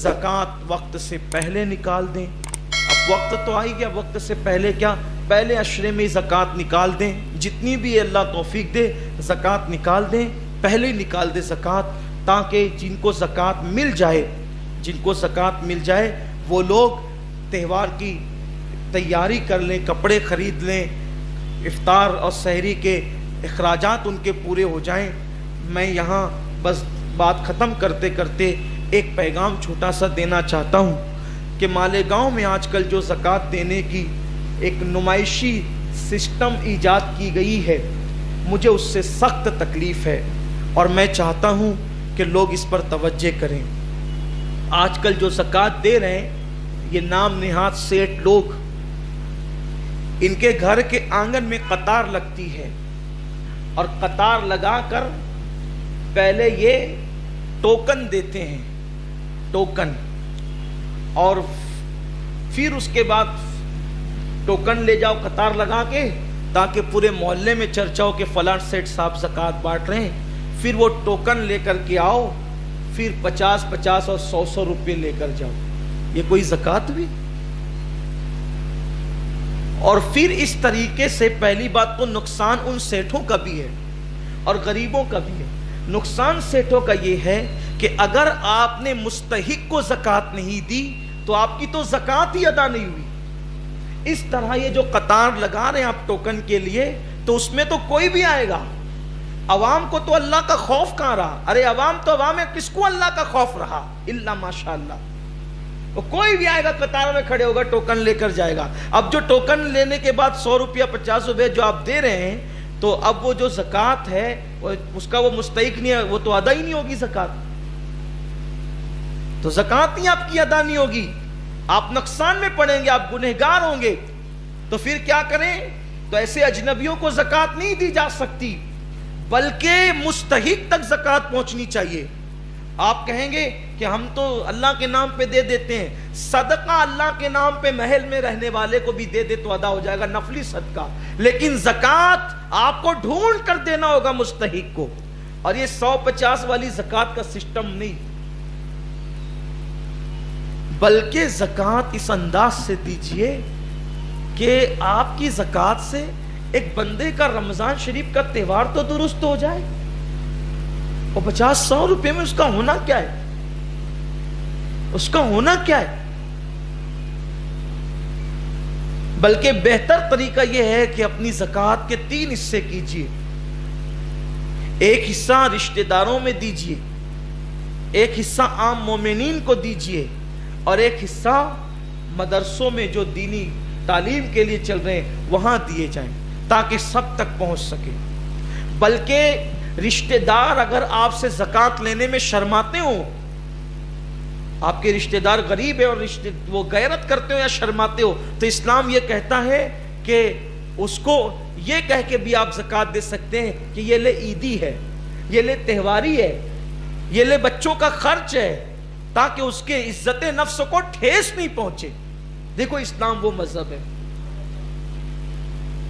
ज़कात वक्त से पहले निकाल दें। अब वक्त तो आ ही गया, वक्त से पहले क्या, पहले अशरे में ज़कात निकाल दें, जितनी भी अल्लाह तौफीक दे ज़कात निकाल दें, पहले निकाल दें ज़कात, ताकि जिनको ज़कात मिल जाए, जिनको ज़कात मिल जाए वो लोग त्यौहार की तैयारी कर लें, कपड़े ख़रीद लें, इफ्तार और सहरी के अखराजात उनके पूरे हो जाएं। मैं यहाँ बस बात ख़त्म करते करते एक पैगाम छोटा सा देना चाहता हूँ कि मालेगांव में आजकल जो ज़कात देने की एक नुमाइशी सिस्टम ईजाद की गई है, मुझे उससे सख्त तकलीफ़ है और मैं चाहता हूँ कि लोग इस पर तवज्जो करें। आजकल जो ज़कात दे रहे हैं ये नाम निहाद सेठ लोग, इनके घर के आंगन में कतार लगती है और कतार लगाकर पहले ये टोकन देते हैं, टोकन, और फिर उसके बाद टोकन ले जाओ कतार लगा के, ताकि पूरे मोहल्ले में चर्चा हो कि फलां सेठ साहब ज़कात बांट रहे हैं। फिर वो टोकन लेकर के आओ, फिर 50-50 और 100 रुपये लेकर जाओ। ये कोई ज़कात भी? और फिर इस तरीके से पहली बात तो नुकसान उन सेठों का भी है और गरीबों का भी है। नुकसान सेठों का ये है कि अगर आपने मुस्तहिक को ज़कात नहीं दी तो आपकी तो ज़कात ही अदा नहीं हुई। इस तरह ये जो कतार लगा रहे हैं आप टोकन के लिए, तो उसमें तो कोई भी आएगा, अवाम को तो अल्लाह का खौफ कहाँ रहा? अरे अवाम तो अवाम है, किसको अल्लाह का खौफ रहा? इल्ला माशाअल्लाह। तो कोई भी आएगा कतार में खड़े होगा, टोकन लेकर जाएगा। अब जो टोकन लेने के बाद 100 रुपया 50 रुपये जो आप दे रहे हैं, तो अब वो जो ज़कात है उसका वो मुस्तहिक नहीं है, वो तो अदा ही नहीं होगी ज़कात, तो ज़कात ही आपकी अदा नहीं होगी, आप नुकसान में पड़ेंगे, आप गुनहगार होंगे। तो फिर क्या करें? तो ऐसे अजनबियों को ज़कात नहीं दी जा सकती, बल्कि मुस्तहिक तक ज़कात पहुंचनी चाहिए। आप कहेंगे कि हम तो अल्लाह के नाम पे दे देते हैं, सदका अल्लाह के नाम पे महल में रहने वाले को भी दे दे तो अदा हो जाएगा, नफली सदका। लेकिन ज़कात आपको ढूंढ कर देना होगा मुस्तहिक को। और ये 100-50 वाली ज़कात का सिस्टम नहीं, बल्कि ज़कात इस अंदाज से दीजिए कि आपकी ज़कात से एक बंदे का रमजान शरीफ का त्योहार तो दुरुस्त हो जाए। और 50-100 रुपए में उसका होना क्या है? उसका होना क्या है? बल्कि बेहतर तरीका यह है कि अपनी ज़कात के 3 हिस्से कीजिए। एक हिस्सा रिश्तेदारों में दीजिए, एक हिस्सा आम मोमिनीन को दीजिए, और एक हिस्सा मदरसों में जो दीनी तालीम के लिए चल रहे हैं वहां दिए जाएं, ताकि सब तक पहुंच सके। बल्कि रिश्तेदार अगर आपसे ज़कात लेने में शर्माते हो, आपके रिश्तेदार गरीब है और वो गैरत करते हो या शर्माते हो, तो इस्लाम ये कहता है कि उसको ये कह के भी आप ज़कात दे सकते हैं कि ये ले ईदी है, ये ले त्योहारी है, ये ले बच्चों का खर्च है, ताकि उसके इज्जत नफ्स को ठेस नहीं पहुंचे। देखो इस्लाम वो मजहब है।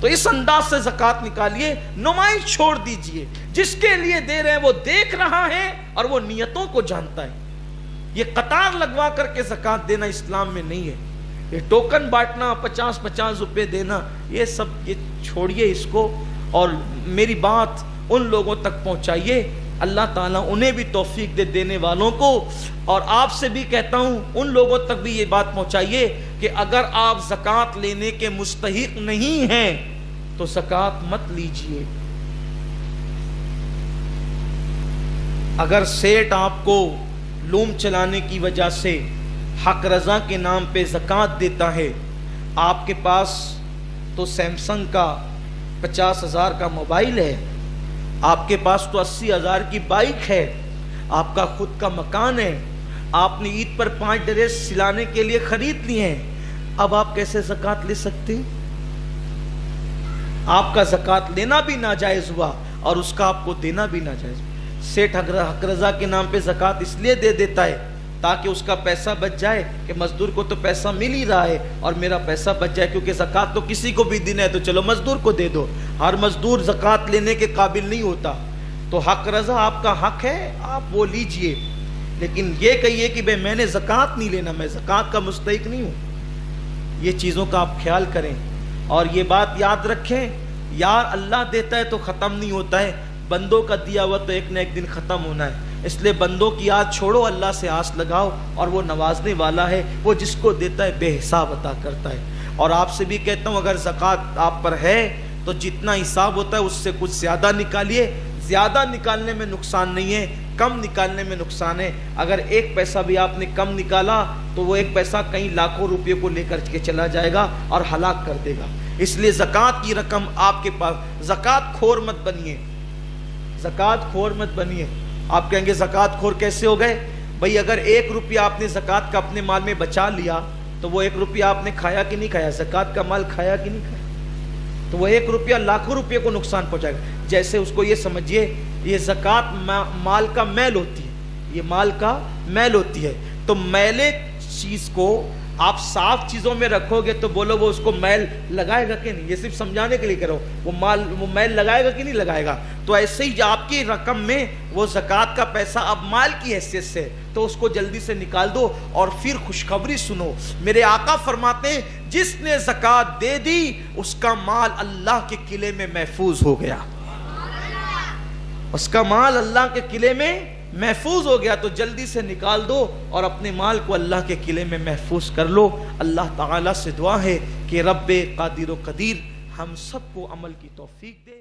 तो इस अंदाज से ज़कात निकालिए, नुमाइश छोड़ दीजिए। जिसके लिए दे रहे हैं वो देख रहा है और वो नियतों को जानता है। ये कतार लगवा करके ज़कात देना इस्लाम में नहीं है। ये टोकन बांटना, 50-50 रुपए देना, ये सब ये छोड़िए इसको। और मेरी बात उन लोगों तक पहुंचाइए, अल्लाह ताला उन्हें भी तौफीक दे देने वालों को। और आपसे भी कहता हूं उन लोगों तक भी ये बात पहुंचाइए कि अगर आप ज़कात लेने के मुस्तहिक नहीं हैं तो ज़कात मत लीजिए। अगर सेठ आपको लूम चलाने की वजह से हक रज़ा के नाम पे ज़कात देता है, आपके पास तो सैमसंग का 50,000 का मोबाइल है, आपके पास तो 80,000 की बाइक है, आपका खुद का मकान है, आपने ईद पर 5 ड्रेस सिलाने के लिए खरीद लिए हैं, अब आप कैसे ज़कात ले सकते? आपका ज़कात लेना भी नाजायज़ हुआ और उसका आपको देना भी नाजायज़। सेठ हक रज़ा के नाम पे ज़कात इसलिए दे देता है ताकि उसका पैसा बच जाए कि मजदूर को तो पैसा मिल ही रहा है और मेरा पैसा बच जाए, क्योंकि ज़कात तो किसी को भी देना है तो चलो मजदूर को दे दो। हर मजदूर ज़कात लेने के काबिल नहीं होता। तो हक रज़ा आपका हक है, आप वो लीजिए। لیکن یہ کہیے کہ بھئی میں نے زکوٰۃ نہیں لینا، میں زکوٰۃ کا مستحق نہیں ہوں، یہ چیزوں کا آپ خیال کریں اور یہ بات یاد رکھیں، یار اللہ دیتا ہے تو ختم نہیں ہوتا ہے، بندوں کا دیا ہوا تو ایک نہ ایک دن ختم ہونا ہے، اس لیے بندوں کی آس چھوڑو، اللہ سے آس لگاؤ، اور وہ نوازنے والا ہے، وہ جس کو دیتا ہے بے حساب عطا کرتا ہے۔ اور آپ سے بھی کہتا ہوں اگر زکوٰۃ آپ پر ہے تو جتنا حساب ہوتا ہے اس سے کچھ زیادہ نکالیے، زیادہ نکالنے میں نقصان نہیں ہے، کم نکالنے میں نقصان ہے۔ اگر ایک پیسہ بھی آپ نے کم نکالا تو وہ ایک پیسہ کئی لاکھوں روپے کو لے کر کے چلا جائے گا اور ہلاک کر دے گا۔ اس لیے زکوٰۃ کی رقم آپ کے پاس، زکوٰۃ خور مت بنیے، زکوٰۃ خور مت بنیے۔ آپ کہیں گے زکوٰۃ خور کیسے ہو گئے؟ بھئی اگر 1 روپیہ آپ نے زکوٰۃ کا اپنے مال میں بچا لیا تو وہ 1 روپیہ آپ نے کھایا کہ نہیں کھایا؟ زکوٰۃ کا مال کھایا کہ نہیں کھایا؟ تو وہ 1 روپیہ لاکھوں روپے کو نقصان پہنچائے گا۔ جیسے اس کو یہ سمجھیے یہ زکوٰۃ مال کا میل ہوتی ہے، یہ مال کا میل ہوتی ہے، تو میلے چیز کو آپ صاف چیزوں میں رکھو گے تو بولو وہ اس کو میل لگائے گا کہ نہیں؟ یہ صرف سمجھانے کے لیے کرو، وہ میل لگائے گا کہ نہیں لگائے گا؟ تو ایسے ہی آپ کی رقم میں وہ زکوٰۃ کا پیسہ اب مال کی حیثیت سے، تو اس کو جلدی سے نکال دو اور پھر خوشخبری سنو۔ میرے آقا فرماتے ہیں جس نے زکوٰۃ دے دی اس کا مال اللہ کے قلعے میں محفوظ ہو گیا، اس کا مال اللہ کے قلعے میں محفوظ ہو گیا، تو جلدی سے نکال دو اور اپنے مال کو اللہ کے قلعے میں محفوظ کر لو۔ اللہ تعالیٰ سے دعا ہے کہ رب قادر و قدیر ہم سب کو عمل کی توفیق دے۔